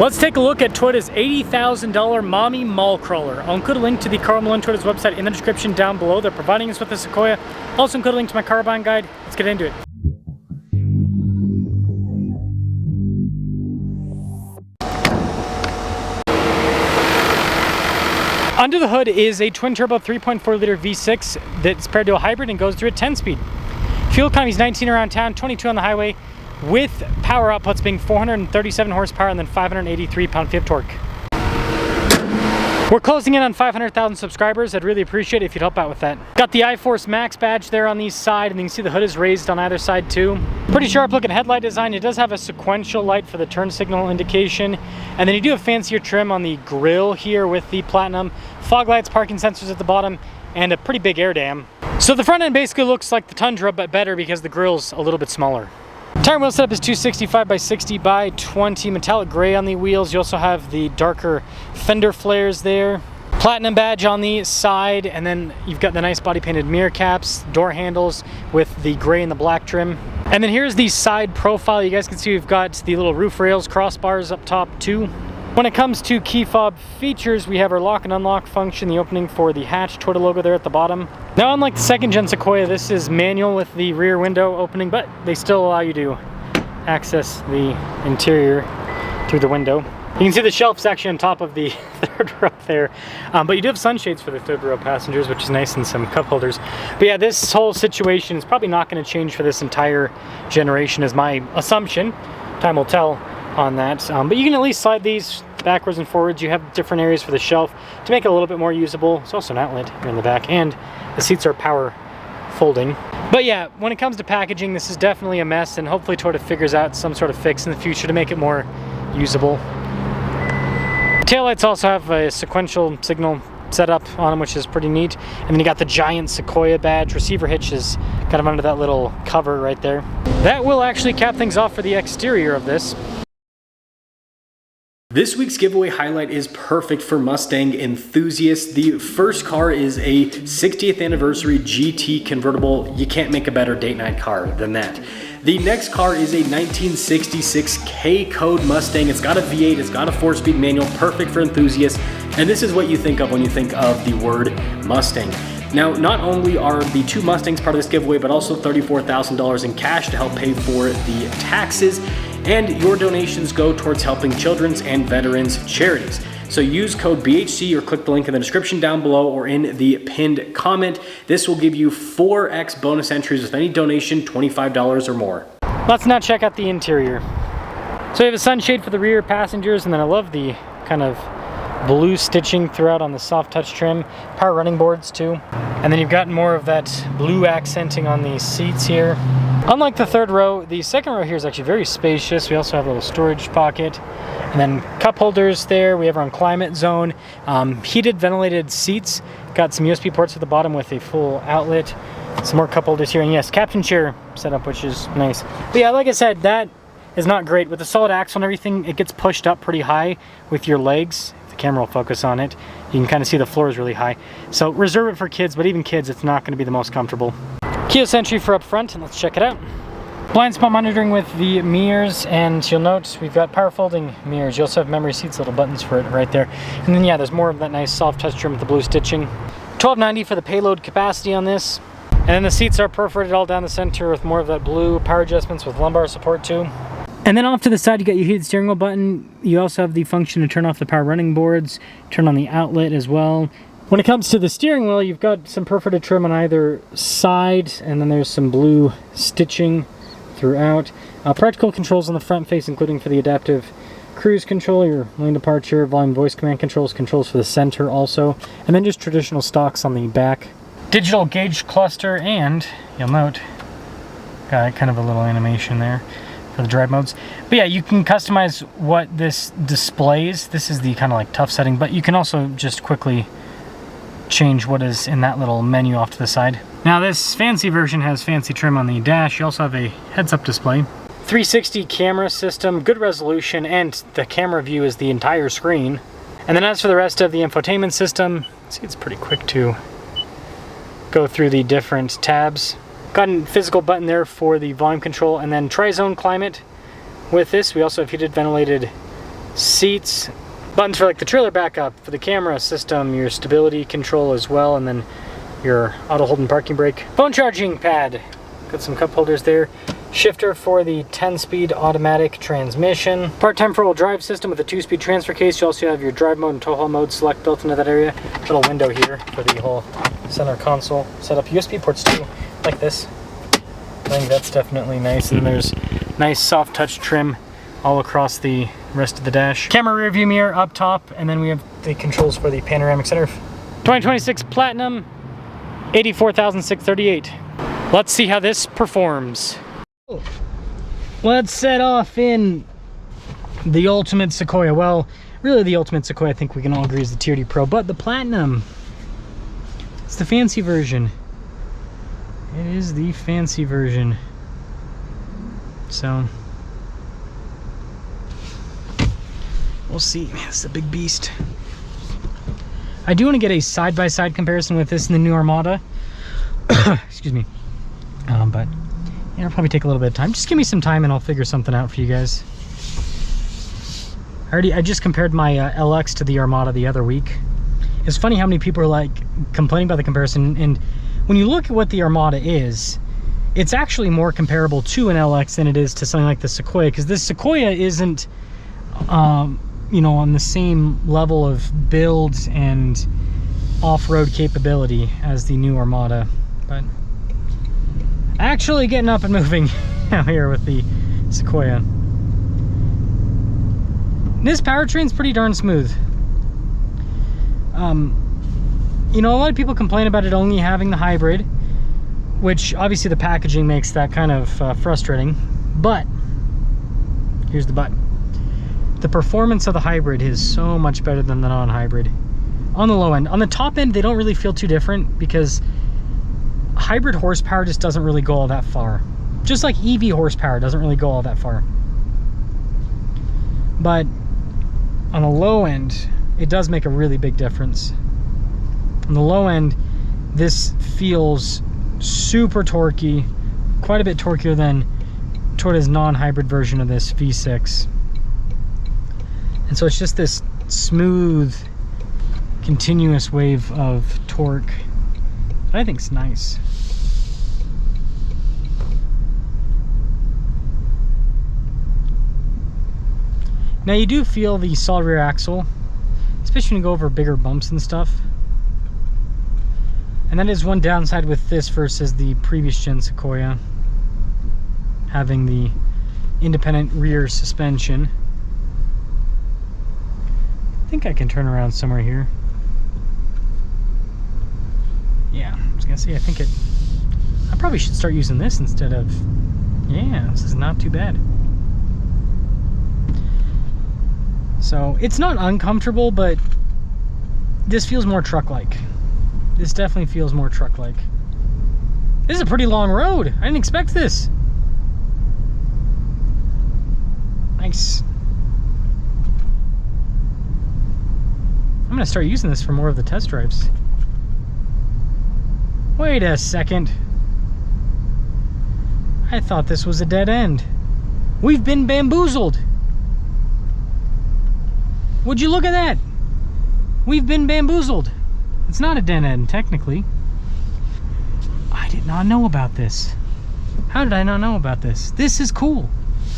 Let's take a look at Toyota's $80,000 Mommy Mall Crawler. I'll include a link to the Carl Malone Toyota's website in the description down below. They're providing us with the Sequoia. Also include a link to my car buying guide. Let's get into it. Under the hood is a twin-turbo 3.4 liter V6 that's paired to a hybrid and goes through a 10-speed. Fuel economy is 19 around town, 22 on the highway, with power outputs being 437 horsepower and then 583 pound-feet of torque. We're closing in on 500,000 subscribers. I'd really appreciate it if you'd help out with that. Got the iForce Max badge there on the side, and you can see the hood is raised on either side too. Pretty sharp looking headlight design. It does have a sequential light for the turn signal indication. And then you do have fancier trim on the grille here with the Platinum. Fog lights, parking sensors at the bottom, and a pretty big air dam. So the front end basically looks like the Tundra, but better because the grille's a little bit smaller. Tire and wheel setup is 265 by 60 by 20 metallic gray on the wheels. You also have the darker fender flares there. Platinum badge on the side, and then you've got the nice body painted mirror caps, door handles with the gray and the black trim. And then here's the side profile. You guys can see we've got the little roof rails, crossbars up top too. When it comes to key fob features, we have our lock and unlock function, the opening for the hatch, Toyota logo there at the bottom. Now, unlike the second gen Sequoia, this is manual with the rear window opening, but they still allow you to access the interior through the window. You can see the shelf section on top of the third row there, but you do have sunshades for the third row passengers, which is nice, and some cup holders. But yeah, this whole situation is probably not going to change for this entire generation, is my assumption. Time will tell on that, but you can at least slide these backwards and forwards. You have different areas for the shelf to make it a little bit more usable. It's also an outlet here in the back, and the seats are power folding. But yeah, when it comes to packaging, this is definitely a mess, and hopefully Toyota figures out some sort of fix in the future to make it more usable. Taillights also have a sequential signal setup on them, which is pretty neat. And then you got the giant Sequoia badge. Receiver hitch is kind of under that little cover right there. That will actually cap things off for the exterior of this. This week's giveaway highlight is perfect for Mustang enthusiasts. The first car is a 60th anniversary GT convertible. You can't make a better date night car than that. The next car is a 1966 K-Code Mustang. It's got a V8, it's got a 4-speed manual, perfect for enthusiasts. And this is what you think of when you think of the word Mustang. Now, not only are the two Mustangs part of this giveaway, but also $34,000 in cash to help pay for the taxes. And your donations go towards helping children's and veterans charities. So use code BHC or click the link in the description down below or in the pinned comment. This will give you 4x bonus entries with any donation, $25 or more. Let's now check out the interior. So you have a sunshade for the rear passengers, and then I love the kind of blue stitching throughout on the soft touch trim. Power running boards too. And then you've got more of that blue accenting on the seats here. Unlike the third row, the second row here is actually very spacious. We also have a little storage pocket, and then cup holders there. We have our own climate zone, heated ventilated seats. Got some USB ports at the bottom with a full outlet. Some more cup holders here, and yes, captain chair setup, which is nice. But yeah, like I said, that is not great. With the solid axle and everything, it gets pushed up pretty high with your legs. If the camera will focus on it, you can kind of see the floor is really high. So reserve it for kids, but even kids, it's not going to be the most comfortable. Keyless entry for up front, and let's check it out. Blind spot monitoring with the mirrors, and you'll note we've got power folding mirrors. You also have memory seats, little buttons for it right there. And then yeah, there's more of that nice soft touch trim with the blue stitching. $12.90 for the payload capacity on this. And then the seats are perforated all down the center with more of that blue, power adjustments with lumbar support too. And then off to the side, you got your heated steering wheel button. You also have the function to turn off the power running boards, turn on the outlet as well. When it comes to the steering wheel, you've got some perforated trim on either side, and then there's some blue stitching throughout. Practical controls on the front face, including for the adaptive cruise control, your lane departure, volume voice command controls, controls for the center also, and then just traditional stocks on the back. Digital gauge cluster, and you'll note, got kind of a little animation there for the drive modes. But yeah, you can customize what this displays. This is the kind of like tough setting, but you can also just quickly change what is in that little menu off to the side. Now this fancy version has fancy trim on the dash. You also have a heads-up display. 360 camera system, good resolution, and the camera view is the entire screen. And then as for the rest of the infotainment system, see, it's pretty quick to go through the different tabs. Got a physical button there for the volume control, and then tri-zone climate. With this, we also have heated ventilated seats, buttons for like the trailer backup, for the camera system, your stability control as well, and then your auto hold and parking brake. Phone charging pad, got some cup holders there. Shifter for the 10-speed automatic transmission. Part-time four-wheel drive system with a 2-speed transfer case. You also have your drive mode and tow haul mode select built into that area. Little window here for the whole center console setup. USB ports too, like this. I think that's definitely nice. And there's nice soft touch trim all across the rest of the dash. Camera rear view mirror up top, and then we have the controls for the panoramic sunroof. 2026 Platinum, 84,638. Let's see how this performs. Let's set off in the Ultimate Sequoia. Well, really the Ultimate Sequoia I think we can all agree is the TRD Pro, but the Platinum, it's the fancy version. It is the fancy version. So we'll see. Man, it's a big beast. I do want to get a side-by-side comparison with this and the new Armada. Excuse me. But it'll probably take a little bit of time. Just give me some time and I'll figure something out for you guys. I just compared my LX to the Armada the other week. It's funny how many people are like complaining about the comparison, and when you look at what the Armada is, it's actually more comparable to an LX than it is to something like the Sequoia, because this Sequoia isn't you know, on the same level of build and off-road capability as the new Armada. But actually getting up and moving out here with the Sequoia. This powertrain's pretty darn smooth. You know, a lot of people complain about it only having the hybrid, which obviously the packaging makes that kind of frustrating. But here's the but. The performance of the hybrid is so much better than the non-hybrid. On the low end. On the top end, they don't really feel too different because hybrid horsepower just doesn't really go all that far. Just like EV horsepower doesn't really go all that far. But on the low end, it does make a really big difference. On the low end, this feels super torquey, quite a bit torqueier than Toyota's non-hybrid version of this V6. And so it's just this smooth, continuous wave of torque that I think is nice. Now you do feel the solid rear axle, especially when you go over bigger bumps and stuff. And that is one downside with this versus the previous gen Sequoia, having the independent rear suspension. I think I can turn around somewhere here. Yeah, I was gonna say, I probably should start using this instead of, yeah, this is not too bad. So it's not uncomfortable, but this feels more truck-like. This definitely feels more truck-like. This is a pretty long road. I didn't expect this. Nice. I'm gonna start using this for more of the test drives. Wait a second. I thought this was a dead end. We've been bamboozled. Would you look at that? We've been bamboozled. It's not a dead end, technically. I did not know about this. How did I not know about this? This is cool.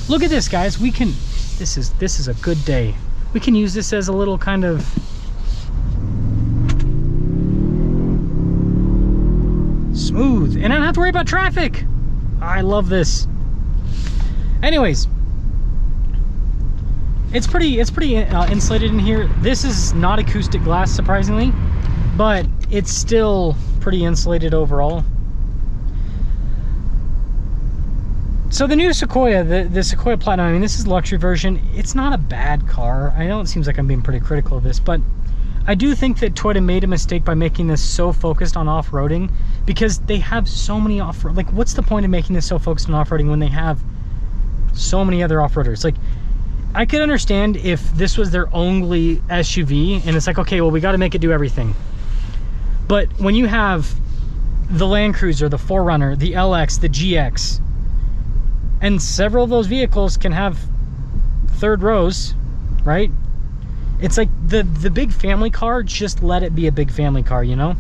Look at this, guys. We can, this is a good day. We can use this as a little kind of smooth, and I don't have to worry about traffic. I love this. Anyways, it's pretty insulated in here. This is not acoustic glass, surprisingly, but it's still pretty insulated overall. So the new Sequoia, the Sequoia Platinum, I mean, this is the luxury version. It's not a bad car. I know it seems like I'm being pretty critical of this, but I do think that Toyota made a mistake by making this so focused on off-roading, because they have so many off-road, like, what's the point of making this so focused on off-roading when they have so many other off-roaders? Like, I could understand if this was their only SUV and it's like, okay, well, we got to make it do everything. But when you have the Land Cruiser, the 4Runner, the LX, the GX, and several of those vehicles can have third rows, right? It's like the big family car, just let it be a big family car, you know?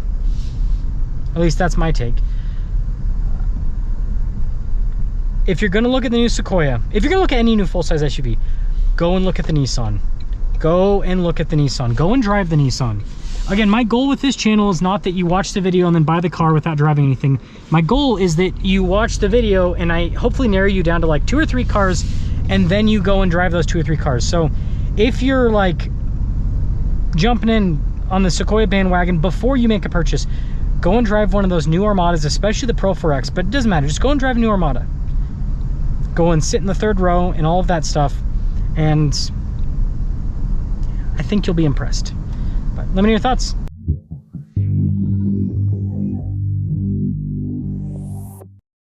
At least that's my take. If you're gonna look at the new Sequoia, if you're gonna look at any new full-size SUV, go and look at the Nissan. Go and look at the Nissan. Go and drive the Nissan. Again, my goal with this channel is not that you watch the video and then buy the car without driving anything. My goal is that you watch the video and I hopefully narrow you down to like 2 or 3 cars, and then you go and drive those 2 or 3 cars. So if you're like jumping in on the Sequoia bandwagon before you make a purchase, go and drive one of those new Armadas, especially the Pro 4X, but it doesn't matter. Just go and drive a new Armada. Go and sit in the 3rd row and all of that stuff, and I think you'll be impressed. But let me know your thoughts.